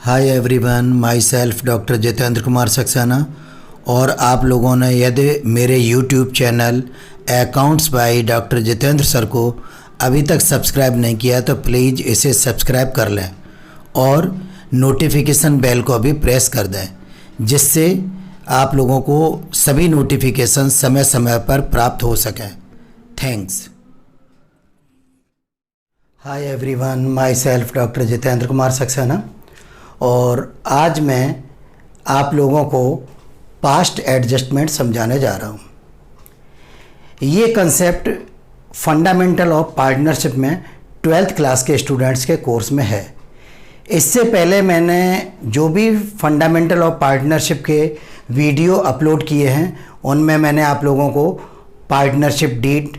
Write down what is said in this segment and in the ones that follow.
Hi everyone, my self doctor Jitendra Kumar Saxena. और आप लोगों ने यदि मेरे YouTube channel accounts by doctor Jitendra sir को अभी तक सब्सक्राइब नहीं किया तो प्लीज़ इसे सब्सक्राइब कर लें और नोटिफिकेशन बेल को भी प्रेस कर दें, जिससे आप लोगों को सभी नोटिफिकेशन समय समय पर प्राप्त हो सकें। Thanks. Hi everyone, my self doctor Jitendra Kumar Saxena. और आज मैं आप लोगों को पास्ट एडजस्टमेंट समझाने जा रहा हूँ। ये कंसेप्ट फंडामेंटल ऑफ पार्टनरशिप में 12th क्लास के स्टूडेंट्स के कोर्स में है। इससे पहले मैंने जो भी फंडामेंटल ऑफ पार्टनरशिप के वीडियो अपलोड किए हैं उनमें मैंने आप लोगों को partnership deed,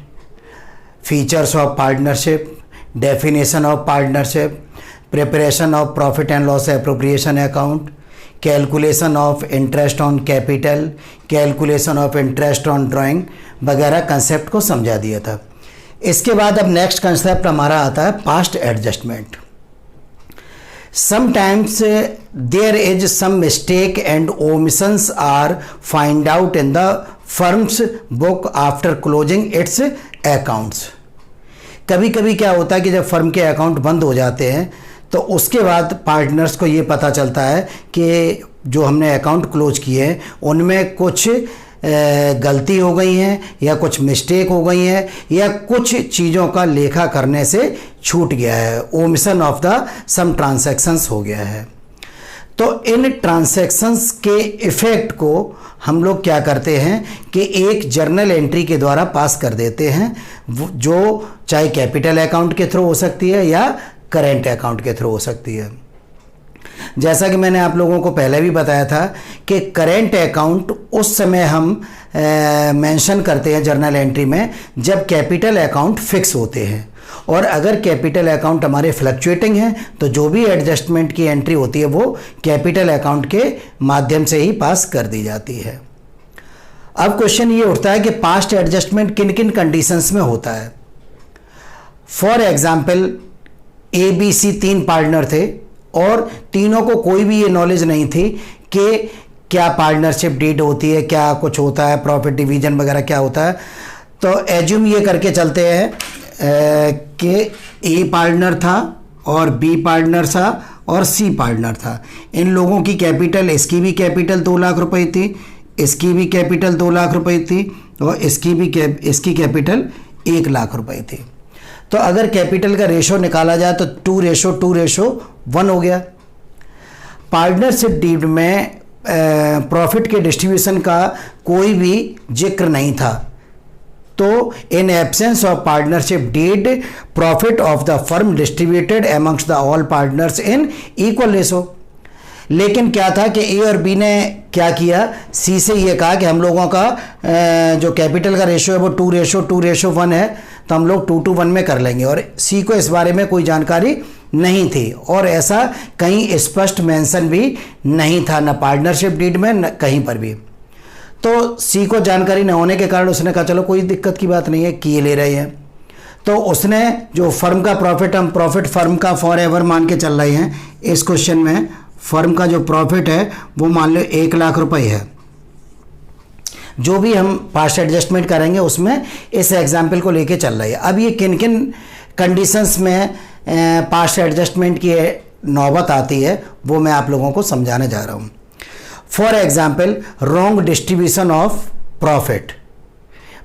features of partnership, definition of partnership, preparation of profit and loss appropriation account, calculation of interest on capital, calculation of interest on drawing वगैरह कंसेप्ट को समझा दिया था। इसके बाद अब नेक्स्ट कंसेप्ट हमारा आता है past adjustment. Sometimes there is some mistake and omissions are find out in the firm's book after closing its accounts. कभी कभी क्या होता है कि जब फर्म के अकाउंट बंद हो जाते हैं तो उसके बाद पार्टनर्स को ये पता चलता है कि जो हमने अकाउंट क्लोज किए हैं उनमें कुछ गलती हो गई हैं या कुछ मिस्टेक हो गई हैं या कुछ चीज़ों का लेखा करने से छूट गया है, omission of the some transactions हो गया है। तो इन ट्रांजैक्शंस के इफ़ेक्ट को हम लोग क्या करते हैं कि एक जर्नल एंट्री के द्वारा पास कर देते हैं, जो चाहे कैपिटल अकाउंट के थ्रू हो सकती है या करेंट अकाउंट के थ्रू हो सकती है। जैसा कि मैंने आप लोगों को पहले भी बताया था कि करेंट अकाउंट उस समय हम मेंशन करते हैं जर्नल एंट्री में जब कैपिटल अकाउंट फिक्स होते हैं, और अगर कैपिटल अकाउंट हमारे फ्लक्चुएटिंग हैं तो जो भी एडजस्टमेंट की एंट्री होती है वो कैपिटल अकाउंट के माध्यम से ही पास कर दी जाती है। अब क्वेश्चन ये उठता है कि पास्ट एडजस्टमेंट किन किन कंडीशंस में होता है। फॉर एग्जाम्पल ABC 3 पार्टनर थे और तीनों को कोई भी ये नॉलेज नहीं थी कि क्या पार्टनरशिप डीड होती है, क्या कुछ होता है, प्रॉफिट डिवीजन वगैरह क्या होता है। तो एज्यूम ये करके चलते हैं कि A पार्टनर था और B पार्टनर था और C पार्टनर था। इन लोगों की कैपिटल, इसकी भी कैपिटल 2 लाख रुपए थी, इसकी भी कैपिटल 2 लाख रुपए थी और इसकी कैपिटल 1 लाख रुपए थी। तो अगर कैपिटल का रेशो निकाला जाए तो 2:1 हो गया। पार्टनरशिप डीड में प्रॉफिट के डिस्ट्रीब्यूशन का कोई भी जिक्र नहीं था, तो in absence of partnership deed profit of the firm distributed amongst the all partners in equal ratio. लेकिन क्या था कि ए और बी ने क्या किया, सी से ये कहा कि हम लोगों का जो कैपिटल का रेशो है वो 2:1 है, तो हम लोग 2:1 में कर लेंगे, और सी को इस बारे में कोई जानकारी नहीं थी और ऐसा कहीं स्पष्ट मेंशन भी नहीं था, न पार्टनरशिप डीड में न कहीं पर भी। तो सी को जानकारी न होने के कारण उसने कहा चलो कोई दिक्कत की बात नहीं है, किए ले रहे हैं। तो उसने जो फर्म का प्रॉफिट, हम प्रॉफिट फर्म का फॉर एवर मान के चल रहे हैं इस क्वेश्चन में, फर्म का जो प्रॉफिट है वो मान लो 1 लाख रुपए है। जो भी हम पास्ट एडजस्टमेंट करेंगे उसमें इस एग्जाम्पल को लेके चल रही है। अब ये किन किन कंडीशंस में पास्ट एडजस्टमेंट की नौबत आती है वो मैं आप लोगों को समझाने जा रहा हूँ। For example, wrong distribution of profit,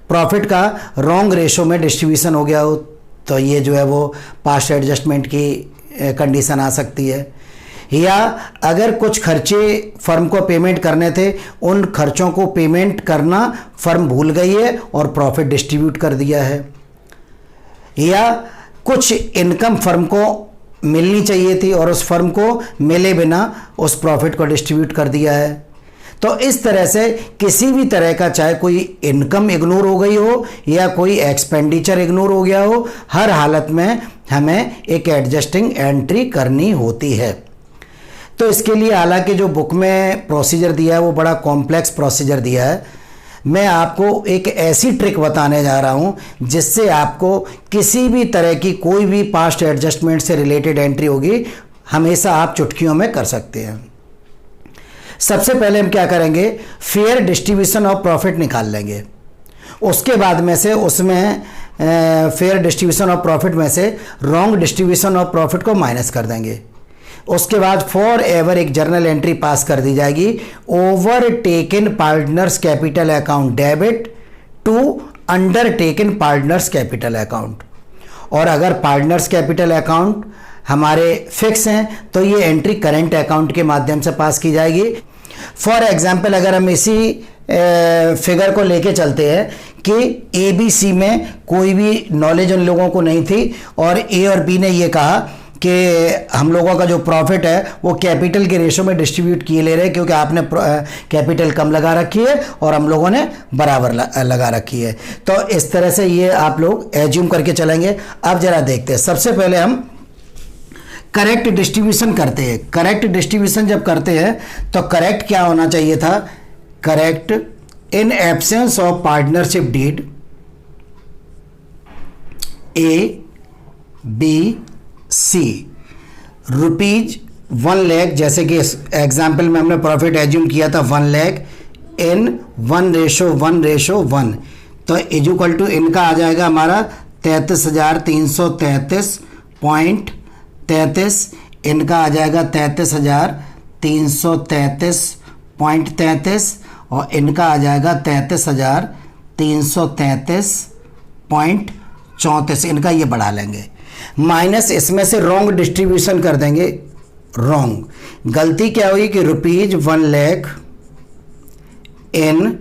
profit का रॉन्ग रेशो में डिस्ट्रीब्यूशन हो गया हो तो ये जो है वो पास्ट एडजस्टमेंट की कंडीशन आ सकती है। या अगर कुछ खर्चे फर्म को पेमेंट करने थे, उन खर्चों को पेमेंट करना फर्म भूल गई है और प्रॉफिट डिस्ट्रीब्यूट कर दिया है। या कुछ इनकम फर्म को मिलनी चाहिए थी और उस फर्म को मिले बिना उस प्रॉफिट को डिस्ट्रीब्यूट कर दिया है। तो इस तरह से किसी भी तरह का, चाहे कोई इनकम इग्नोर हो गई हो या कोई एक्सपेंडिचर इग्नोर हो गया हो, हर हालत में हमें एक एडजस्टिंग एंट्री करनी होती है। तो इसके लिए हालांकि जो बुक में प्रोसीजर दिया है वो बड़ा कॉम्प्लेक्स प्रोसीजर दिया है, मैं आपको एक ऐसी ट्रिक बताने जा रहा हूं जिससे आपको किसी भी तरह की कोई भी पास्ट एडजस्टमेंट से रिलेटेड एंट्री होगी हमेशा आप चुटकियों में कर सकते हैं। सबसे पहले हम क्या करेंगे, फेयर डिस्ट्रीब्यूशन ऑफ प्रॉफिट निकाल लेंगे। उसके बाद में से उसमें फेयर डिस्ट्रीब्यूशन ऑफ प्रॉफिट में से रॉन्ग डिस्ट्रीब्यूशन ऑफ प्रॉफिट को माइनस कर देंगे। उसके बाद फॉर एवर एक जर्नल एंट्री पास कर दी जाएगी, overtaken partners capital account debit to undertaken partners capital account. और अगर पार्टनर्स कैपिटल अकाउंट हमारे फिक्स हैं तो ये एंट्री करेंट अकाउंट के माध्यम से पास की जाएगी। फॉर एग्जाम्पल अगर हम इसी फिगर को लेके चलते हैं कि ABC में कोई भी नॉलेज उन लोगों को नहीं थी और A और B ने ये कहा कि हम लोगों का जो प्रॉफिट है वो कैपिटल के रेशो में डिस्ट्रीब्यूट किए ले रहे हैं, क्योंकि आपने कैपिटल कम लगा रखी है और हम लोगों ने बराबर लगा रखी है। तो इस तरह से ये आप लोग एज्यूम करके चलेंगे। अब जरा देखते हैं, सबसे पहले हम करेक्ट डिस्ट्रीब्यूशन करते हैं। करेक्ट डिस्ट्रीब्यूशन जब करते हैं तो करेक्ट क्या होना चाहिए था, correct in absence of partnership deed ABC ₹1 lakh, जैसे कि इस एग्जाम्पल में हमने प्रॉफिट एज्यूम किया था 1 लाख इन 1:1:1, तो इक्वल टू इनका आ जाएगा हमारा 33,333.33, इनका आ जाएगा 33,333.33 और इनका आ जाएगा 33,333.34। इनका ये बढ़ा लेंगे, माइनस इसमें से रॉन्ग डिस्ट्रीब्यूशन कर देंगे। रॉन्ग गलती क्या हुई कि ₹1 लाख इन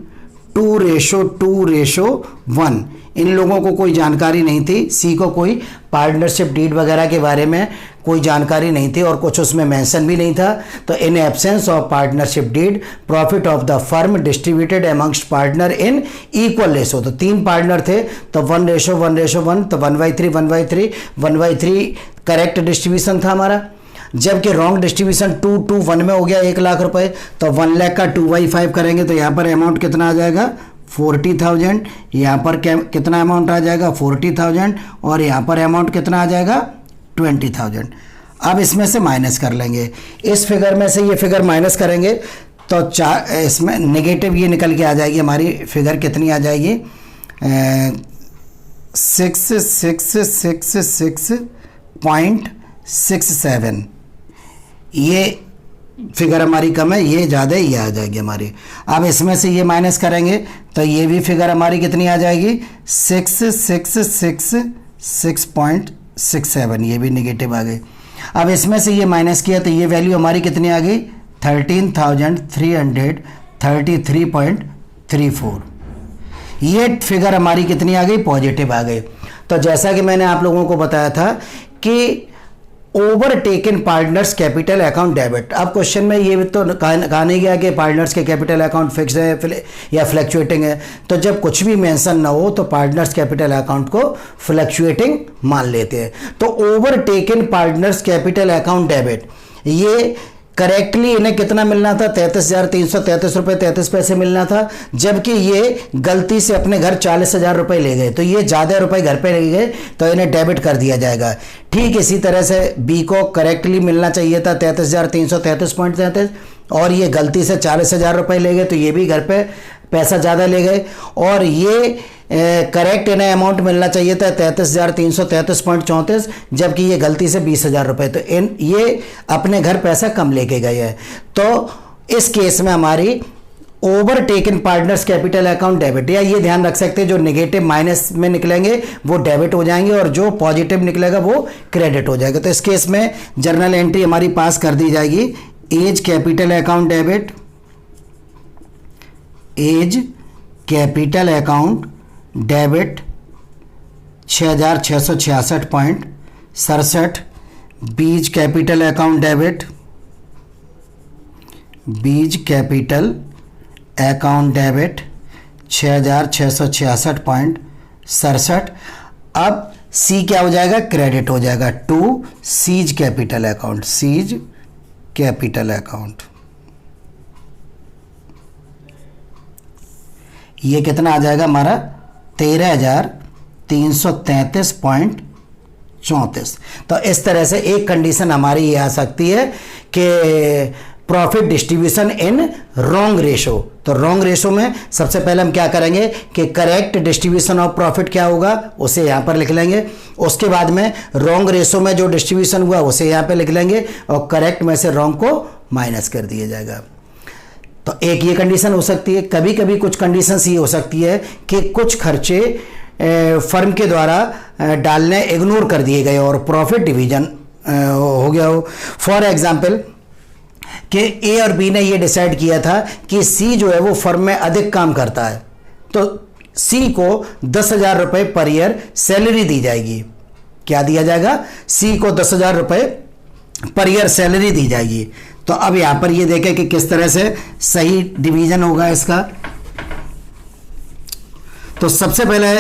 2:2:1, इन लोगों को कोई जानकारी नहीं थी, सी को कोई पार्टनरशिप डीड वगैरह के बारे में कोई जानकारी नहीं थी और कुछ उसमें मेंशन भी नहीं था। तो in absence of partnership deed profit of the firm distributed amongst partner in equal ratio. तो 3 पार्टनर थे तो 1:1:1, तो 1/3 करेक्ट डिस्ट्रीब्यूशन था हमारा। जबकि रॉन्ग डिस्ट्रीब्यूशन 2:1 में हो गया 1 लाख रुपए, तो 1 लाख का 2/5 करेंगे तो यहाँ पर अमाउंट कितना आ जाएगा 40,000, यहाँ पर कितना अमाउंट आ जाएगा 40,000 और यहाँ पर अमाउंट कितना आ जाएगा 20,000। अब इसमें से माइनस कर लेंगे, इस फिगर में से ये फिगर माइनस करेंगे तो इसमें नेगेटिव ये निकल के आ जाएगी, हमारी फिगर कितनी आ जाएगी 666.67। ये फिगर हमारी कम है, ये ज़्यादा है, ये आ जाएगी हमारी। अब इसमें से ये माइनस करेंगे तो ये भी फिगर हमारी कितनी आ जाएगी 666.67, ये भी नेगेटिव आ गई। अब इसमें से ये माइनस किया तो ये वैल्यू हमारी कितनी आ गई 13,333.34। ये फिगर हमारी कितनी आ गई पॉजिटिव आ गई। तो जैसा कि मैंने आप लोगों को बताया था कि over taken partners capital account debit. अब क्वेश्चन में ये तो कहा नहीं गया कि पार्टनर्स के कैपिटल अकाउंट फिक्स है या फ्लैक्चुएटिंग है, तो जब कुछ भी मेंशन ना हो तो पार्टनर्स कैपिटल अकाउंट को फ्लैक्चुएटिंग मान लेते हैं। तो over taken partners capital account debit, ये करेक्टली इन्हें कितना मिलना था 33,333 रुपये 33 पैसे मिलना था, जबकि ये गलती से अपने घर 40,000 रुपये ले गए, तो ये ज़्यादा रुपए घर पे ले गए तो इन्हें डेबिट कर दिया जाएगा। ठीक इसी तरह से बी को करेक्टली मिलना चाहिए था 33,333.33 और ये गलती से 40,000 रुपये ले गए तो ये भी घर पे पैसा ज़्यादा ले गए, और ये करेक्ट इन्हें अमाउंट मिलना चाहिए था 33,333.34, जबकि ये गलती से 20,000 रुपये, तो ये अपने घर पैसा कम लेके गए हैं। तो इस केस में हमारी over taken partners capital account debit, या ये ध्यान रख सकते हैं जो नेगेटिव माइनस में निकलेंगे वो डेबिट हो जाएंगे और जो पॉजिटिव निकलेगा वो क्रेडिट हो जाएगा। तो इस केस में जर्नल एंट्री हमारी पास कर दी जाएगी, A's capital account debit, A's capital account debit 6,666.67, B's capital account debit, B's capital account debit 6,666.67। अब सी क्या हो जाएगा क्रेडिट हो जाएगा to C's capital account, C's capital account. ये कितना आ जाएगा हमारा 13,333.34। 34। तो इस तरह से एक कंडीशन हमारी ये आ सकती है कि profit distribution in wrong ratio. तो रॉन्ग रेशो में सबसे पहले हम क्या करेंगे कि करेक्ट डिस्ट्रीब्यूशन ऑफ प्रॉफिट क्या होगा उसे यहाँ पर लिख लेंगे। उसके बाद में रॉन्ग रेशो में जो डिस्ट्रीब्यूशन हुआ उसे यहाँ पे लिख लेंगे और करेक्ट में से रॉन्ग को माइनस कर दिया जाएगा। तो एक ये कंडीशन हो सकती है। कभी कभी कुछ कंडीशंस ये हो सकती है कि कुछ खर्चे फर्म के द्वारा डालने इग्नोर कर दिए गए और प्रॉफिट डिवीजन हो गया हो। फॉर एग्जाम्पल कि ए और बी ने ये डिसाइड किया था कि सी जो है वो फर्म में अधिक काम करता है, तो सी को 10,000 रुपये पर ईयर सैलरी दी जाएगी। क्या दिया जाएगा? सी को 10,000 रुपये पर ईयर सैलरी दी जाएगी। तो अब यहां पर ये देखें कि किस तरह से सही डिवीजन होगा इसका। तो सबसे पहले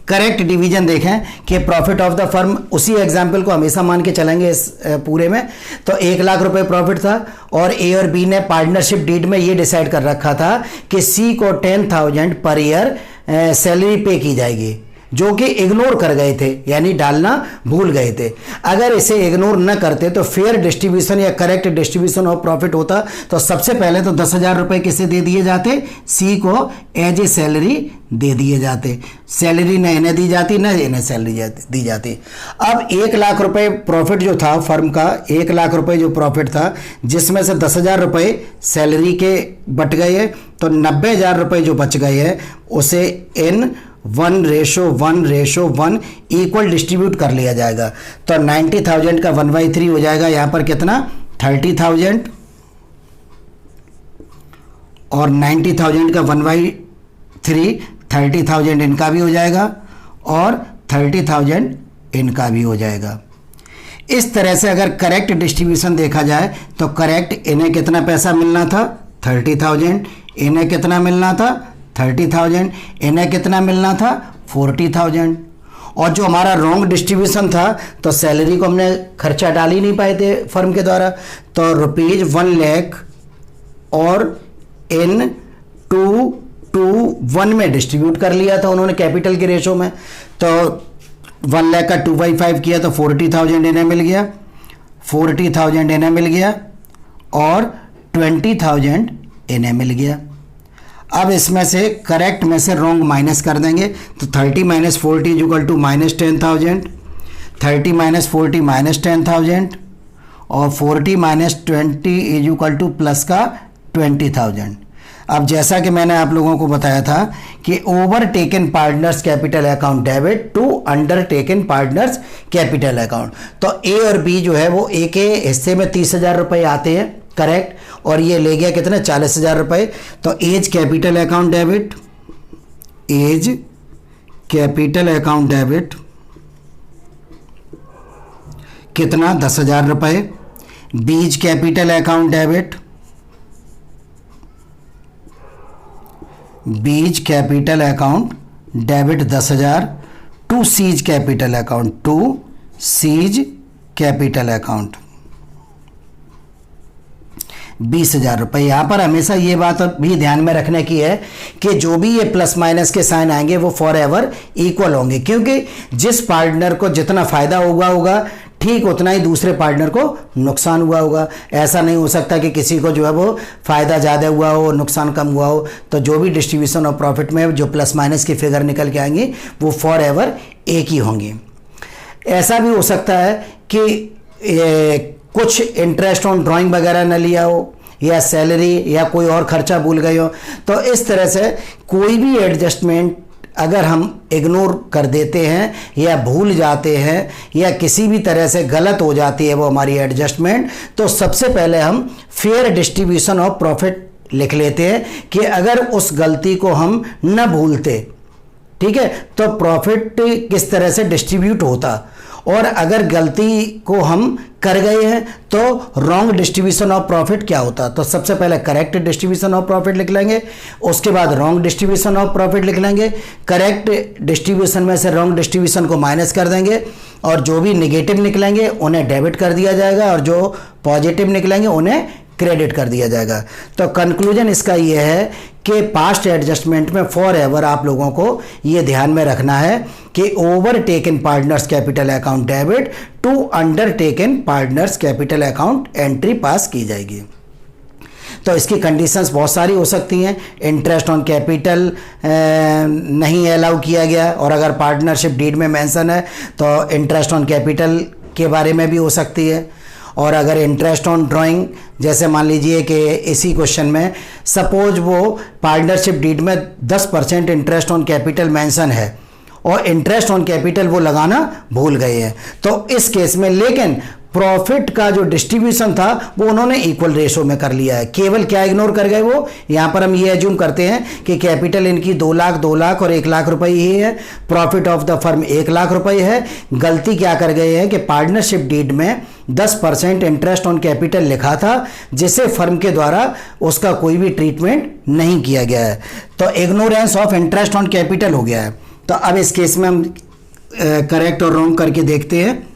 करेक्ट डिवीजन देखें कि प्रॉफिट ऑफ द फर्म, उसी एग्जाम्पल को हमेशा मान के चलेंगे इस पूरे में। तो 1 लाख रुपए प्रॉफिट था और ए और बी ने पार्टनरशिप डीड में ये डिसाइड कर रखा था कि सी को 10,000 पर ईयर सैलरी पे की जाएगी, जो कि इग्नोर कर गए थे, यानी डालना भूल गए थे। अगर इसे इग्नोर न करते तो फेयर डिस्ट्रीब्यूशन या करेक्ट डिस्ट्रीब्यूशन ऑफ प्रॉफिट होता। तो सबसे पहले तो 10,000 रुपये किसे दे दिए जाते? सी को एज ए सैलरी दे दिए जाते। सैलरी न इन्हें दी जाती न इन्हें सैलरी दी जाती। अब 1 लाख रुपये प्रॉफिट जो था फर्म का, 1 लाख रुपये जो प्रॉफिट था, जिसमें से 10,000 रुपये सैलरी के बट गए हैं, तो 90,000 रुपये जो बच गए हैं उसे इन 1:1:1 इक्वल डिस्ट्रीब्यूट कर लिया जाएगा। तो 90,000 का 1/3 हो जाएगा यहाँ पर कितना? 30,000 और 90,000 का 1/3 30,000 इनका भी हो जाएगा और 30,000 इनका भी हो जाएगा। इस तरह से अगर करेक्ट डिस्ट्रीब्यूशन देखा जाए तो करेक्ट इन्हें कितना पैसा मिलना था? 30,000। इन्हें कितना मिलना था? 30,000। इन्हें कितना मिलना था? 40,000। और जो हमारा रॉन्ग डिस्ट्रीब्यूशन था, तो सैलरी को हमने खर्चा डाल ही नहीं पाए थे फर्म के द्वारा, तो ₹1 लाख और इन 2:1 में डिस्ट्रीब्यूट कर लिया था उन्होंने कैपिटल के रेशो में। तो 1 लाख का 2/5 किया तो 40,000 इन्हें मिल गया, 40,000 इन्हें मिल गया और 20,000 इन्हें मिल गया। अब इसमें से करेक्ट में से रॉन्ग माइनस कर देंगे, तो 30 - 40 = -10,000, 30 - 40 -10,000 और 40 - 20 = प्लस का 20,000। अब जैसा कि मैंने आप लोगों को बताया था कि overtaken partners capital account debit to undertaken partners capital account. तो ए और बी जो है वो ए के हिस्से में 30,000 रुपये आते हैं, करेक्ट, और ये ले गया कितने? 40,000 रुपये। तो A's capital account debit, A's capital account debit कितना? 10,000 रुपये। B's capital account debit, B's capital account debit 10,000 to C's capital account, to C's capital account 20,000 रुपये। यहाँ पर हमेशा ये बात भी ध्यान में रखने की है कि जो भी ये प्लस माइनस के साइन आएंगे वो फॉर एवर इक्वल होंगे, क्योंकि जिस पार्टनर को जितना फायदा होगा ठीक उतना ही दूसरे पार्टनर को नुकसान हुआ होगा। ऐसा नहीं हो सकता कि किसी को जो है वो फ़ायदा ज़्यादा हुआ हो नुकसान कम हुआ हो। तो जो भी डिस्ट्रीब्यूशन ऑफ प्रॉफिट में जो प्लस माइनस की फिगर निकल के आएंगी वो फॉर एवर एक ही होंगी। ऐसा भी हो सकता है कि कुछ इंटरेस्ट ऑन ड्राइंग वगैरह न लिया हो या सैलरी या कोई और खर्चा भूल गए हो। तो इस तरह से कोई भी एडजस्टमेंट अगर हम इग्नोर कर देते हैं या भूल जाते हैं या किसी भी तरह से गलत हो जाती है वो हमारी एडजस्टमेंट, तो सबसे पहले हम फेयर डिस्ट्रीब्यूशन ऑफ प्रॉफिट लिख लेते हैं कि अगर उस गलती को हम न भूलते, ठीक है, तो प्रॉफिट किस तरह से डिस्ट्रीब्यूट होता, और अगर गलती को हम कर गए हैं तो रॉन्ग डिस्ट्रीब्यूशन ऑफ प्रॉफिट क्या होता। तो सबसे पहले करेक्ट डिस्ट्रीब्यूशन ऑफ प्रॉफिट लिख लेंगे, उसके बाद रॉन्ग डिस्ट्रीब्यूशन ऑफ प्रॉफिट लिख लेंगे, करेक्ट डिस्ट्रीब्यूशन में से रॉन्ग डिस्ट्रीब्यूशन को माइनस कर देंगे और जो भी निगेटिव निकलेंगे उन्हें डेबिट कर दिया जाएगा और जो पॉजिटिव निकलेंगे उन्हें क्रेडिट कर दिया जाएगा। तो कंक्लूजन इसका ये है कि पास्ट एडजस्टमेंट में फॉर एवर आप लोगों को ये ध्यान में रखना है कि overtaken partners capital account debit to undertaken partners capital account entry pass की जाएगी। तो इसकी कंडीशंस बहुत सारी हो सकती हैं। इंटरेस्ट ऑन कैपिटल नहीं अलाउ किया गया, और अगर पार्टनरशिप डीड में मेंशन है तो इंटरेस्ट ऑन कैपिटल के बारे में भी हो सकती है। और अगर इंटरेस्ट ऑन ड्राइंग, जैसे मान लीजिए कि इसी क्वेश्चन में सपोज वो पार्टनरशिप डीड में 10% इंटरेस्ट ऑन कैपिटल मेंशन है और इंटरेस्ट ऑन कैपिटल वो लगाना भूल गए हैं, तो इस केस में लेकिन प्रॉफिट का जो डिस्ट्रीब्यूशन था वो उन्होंने इक्वल रेशो में कर लिया है। केवल क्या इग्नोर कर गए वो, यहाँ पर हम ये एज्यूम करते हैं कि कैपिटल इनकी 2 लाख 2 लाख और 1 लाख रुपए ही है, profit of the firm 1 lakh रुपए है। गलती क्या कर गए हैं कि पार्टनरशिप डीड में 10% इंटरेस्ट ऑन कैपिटल लिखा था, जिसे फर्म के द्वारा उसका कोई भी ट्रीटमेंट नहीं किया गया है, तो ignorance of interest on capital हो गया है। तो अब इस केस में हम करेक्ट और रॉन्ग करके देखते हैं।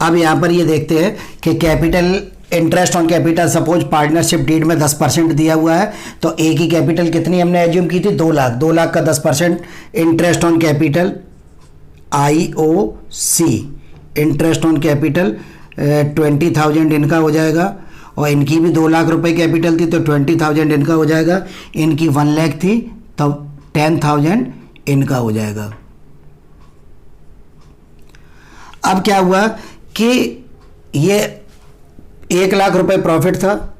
अब यहाँ पर ये देखते हैं कि capital interest on capital suppose partnership deed में 10% दिया हुआ है, तो ए की कैपिटल कितनी हमने एज्यूम की थी, 2 लाख। 2 लाख का 10% interest on capital IOC, interest on capital 20,000 इनका हो जाएगा, और इनकी भी 2 लाख रुपए कैपिटल थी तो 20,000 इनका हो जाएगा। इनकी 1 लाख थी तो 10,000 इनका हो जाएगा। अब क्या हुआ कि ये 1 लाख रुपए प्रॉफिट था,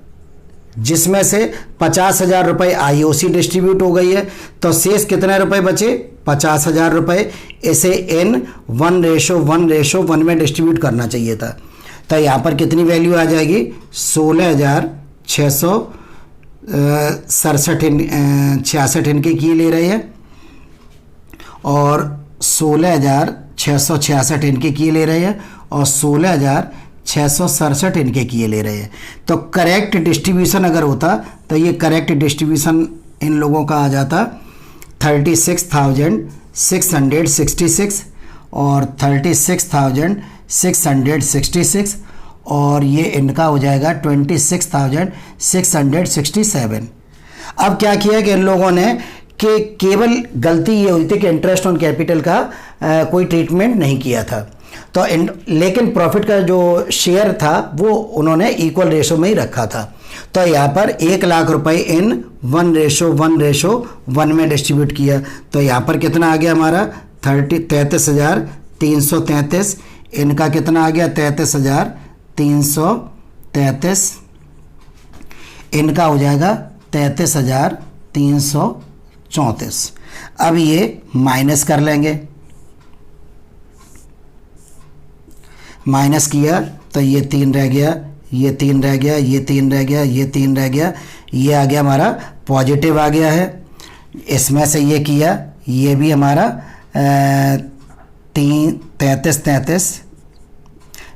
जिसमें से 50,000 रुपए IOC डिस्ट्रीब्यूट हो गई है, तो शेष कितने रुपए बचे, 50,000 रुपए। इसे इन 1:1:1 में डिस्ट्रीब्यूट करना चाहिए था। तो यहाँ पर कितनी वैल्यू आ जाएगी, 16,667 इनके किए ले रहे हैं और 16,666 इनके किए ले रहे हैं और 16,667 इनके किए ले रहे हैं। तो करेक्ट डिस्ट्रीब्यूशन अगर होता तो ये करेक्ट डिस्ट्रीब्यूशन इन लोगों का आ जाता 36,666 और 36,666 और ये इनका हो जाएगा 26,667। अब क्या किया कि इन लोगों ने कि केवल गलती ये हुई थी कि इंटरेस्ट ऑन कैपिटल का कोई ट्रीटमेंट नहीं किया था, तो लेकिन प्रॉफिट का जो शेयर था वो उन्होंने इक्वल रेशो में ही रखा था। तो यहाँ पर 1 लाख रुपए इन 1:1:1 में डिस्ट्रीब्यूट किया, तो यहाँ पर कितना आ गया हमारा 33,333। इनका कितना आ गया 33,333। इनका हो जाएगा 33,334। अब ये माइनस कर लेंगे, माइनस किया तो ये 3 रह गया, ये 3 रह गया, ये 3 रह गया, ये 3 रह गया, ये आ गया हमारा पॉजिटिव आ गया है। इसमें से ये किया, ये भी हमारा 33,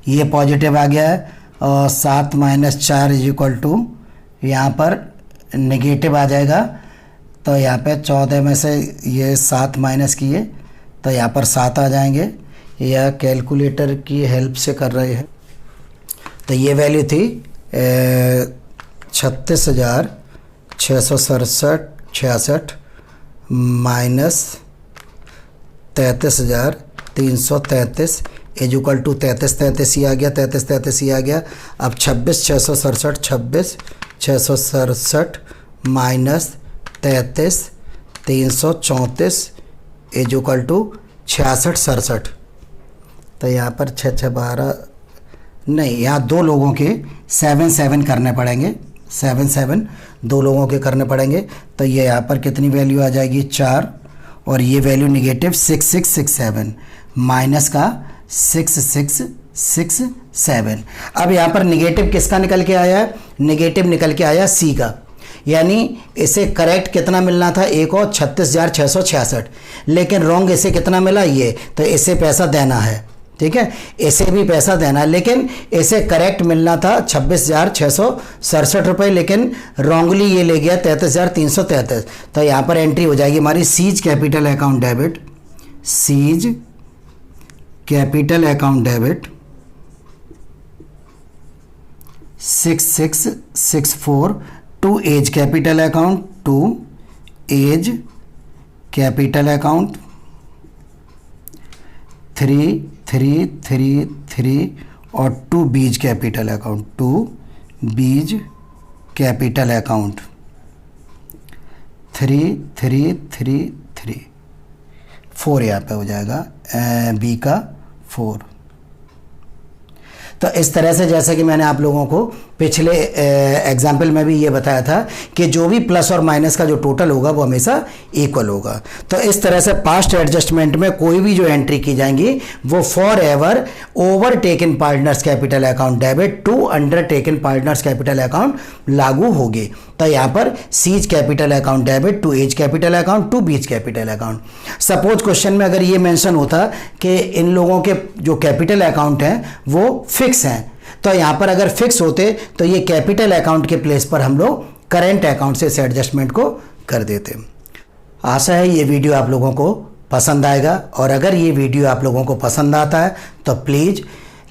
ये पॉजिटिव आ गया है और 7 - 4 = यहाँ पर नेगेटिव आ जाएगा। तो यहाँ पे 14 में से ये 7 माइनस किए तो यहाँ पर 7 आ जाएंगे, या कैलकुलेटर की हेल्प से कर रहे हैं। तो ये वैल्यू थी 36,667 माइनस 33,333 = 33 ही आ गया, 33 ही आ गया। अब 26,667 माइनस 33,334 = 66,67। तो यहाँ पर 6 - 12 नहीं, यहाँ 2 लोगों के 7 करने पड़ेंगे, 7 2 लोगों के करने पड़ेंगे। तो ये यहाँ पर कितनी वैल्यू आ जाएगी 4 और ये वैल्यू नेगेटिव 6667 माइनस का 6667। अब यहाँ पर नेगेटिव किसका निकल के आया है, नेगेटिव निकल के आया सी का, यानी इसे करेक्ट कितना मिलना था, एक और 36,666, लेकिन रॉन्ग इसे कितना मिला ये, तो इसे पैसा देना है, ठीक है, इसे भी पैसा देना है, लेकिन इसे करेक्ट मिलना था 26,667 रुपये, लेकिन रॉन्गली ये ले गया 33,333। तो यहाँ पर एंट्री हो जाएगी हमारी C's capital account debit C's capital account debit 6664 to A's capital account, to A's capital account 3333 और to B's capital account, to B's capital account 3333 4 यहाँ पे हो जाएगा, बी का 4। तो इस तरह से जैसे कि मैंने आप लोगों को पिछले एग्जाम्पल में भी ये बताया था कि जो भी प्लस और माइनस का जो टोटल होगा वो हमेशा इक्वल होगा। तो इस तरह से पास्ट एडजस्टमेंट में कोई भी जो एंट्री की जाएंगी वो for ever overtaken partners capital account debit to undertaken partners capital account लागू होगी। तो यहाँ पर C's capital account debit to A's capital account to B's capital account. Suppose question में अगर ये मेंशन होता कि इन लोगों के जो कैपिटल अकाउंट हैं वो फिक्स हैं, तो यहाँ पर अगर फिक्स होते तो ये कैपिटल अकाउंट के प्लेस पर हम लोग करेंट अकाउंट से इस एडजस्टमेंट को कर देते। आशा है ये वीडियो आप लोगों को पसंद आएगा, और अगर ये वीडियो आप लोगों को पसंद आता है तो प्लीज़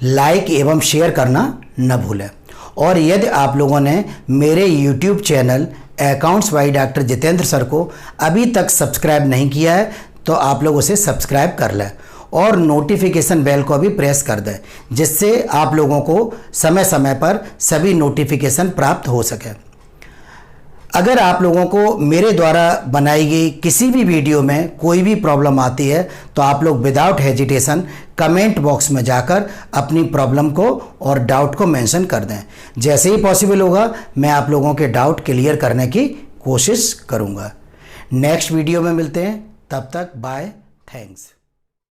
लाइक एवं शेयर करना न भूलें। और यदि आप लोगों ने मेरे YouTube channel accounts by doctor Jitendra sir को अभी तक सब्सक्राइब नहीं किया है तो आप लोग उसे सब्सक्राइब कर लें और नोटिफिकेशन बेल को भी प्रेस कर दें, जिससे आप लोगों को समय समय पर सभी नोटिफिकेशन प्राप्त हो सके। अगर आप लोगों को मेरे द्वारा बनाई गई किसी भी वीडियो में कोई भी प्रॉब्लम आती है तो आप लोग विदाउट हेजिटेशन कमेंट बॉक्स में जाकर अपनी प्रॉब्लम को और डाउट को मेंशन कर दें। जैसे ही पॉसिबल होगा मैं आप लोगों के डाउट क्लियर करने की कोशिश करूँगा। नेक्स्ट वीडियो में मिलते हैं, तब तक बाय, थैंक्स।